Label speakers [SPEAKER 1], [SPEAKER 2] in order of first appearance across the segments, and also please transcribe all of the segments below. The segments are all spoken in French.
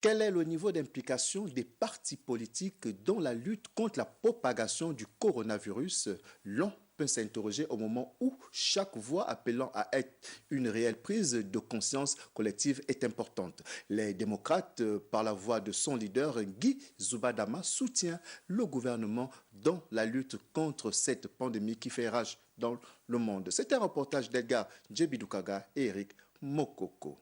[SPEAKER 1] Quel est le niveau d'implication des partis politiques dans la lutte contre la propagation du coronavirus? L'on peut s'interroger au moment où chaque voix appelant à être une réelle prise de conscience collective est importante. Les démocrates, par la voix de son leader, Guy Zubadama, soutient le gouvernement dans la lutte contre cette pandémie qui fait rage dans le monde. C'est un reportage d'Edgar Djebidukaga et Eric Mokoko.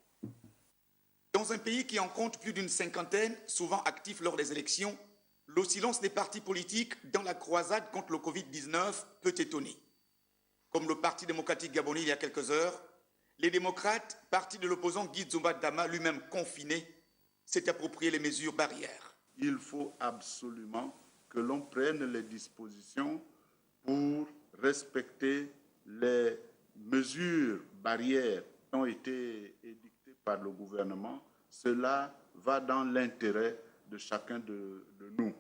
[SPEAKER 2] Dans un pays qui en compte plus d'une cinquantaine, souvent actifs lors des élections, le silence des partis politiques dans la croisade contre le Covid-19 peut étonner. Comme le Parti démocratique gabonais il y a quelques heures, les démocrates, parti de l'opposant Guy Zubadama, lui-même confiné, s'est approprié les mesures barrières.
[SPEAKER 3] Il faut absolument que l'on prenne les dispositions pour respecter les mesures barrières qui ont été édictées par le gouvernement. Cela va dans l'intérêt de chacun de nous.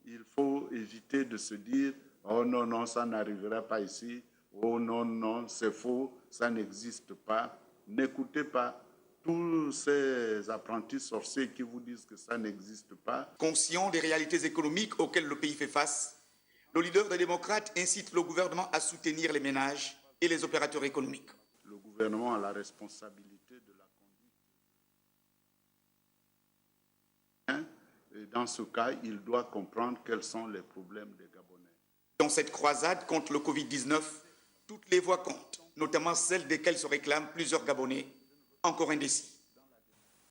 [SPEAKER 3] Il faut éviter de se dire « Oh non, non, ça n'arrivera pas ici. Oh non, non, c'est faux, ça n'existe pas. » N'écoutez pas tous ces apprentis sorciers qui vous disent que ça n'existe pas.
[SPEAKER 2] Conscient des réalités économiques auxquelles le pays fait face, le leader des démocrates incite le gouvernement à soutenir les ménages et les opérateurs économiques.
[SPEAKER 3] Le gouvernement a la responsabilité de la conduite. Et dans ce cas, il doit comprendre quels sont les problèmes des Gabonais.
[SPEAKER 2] Dans cette croisade contre le Covid-19, toutes les voix comptent, notamment celles desquelles se réclament plusieurs Gabonais encore indécis.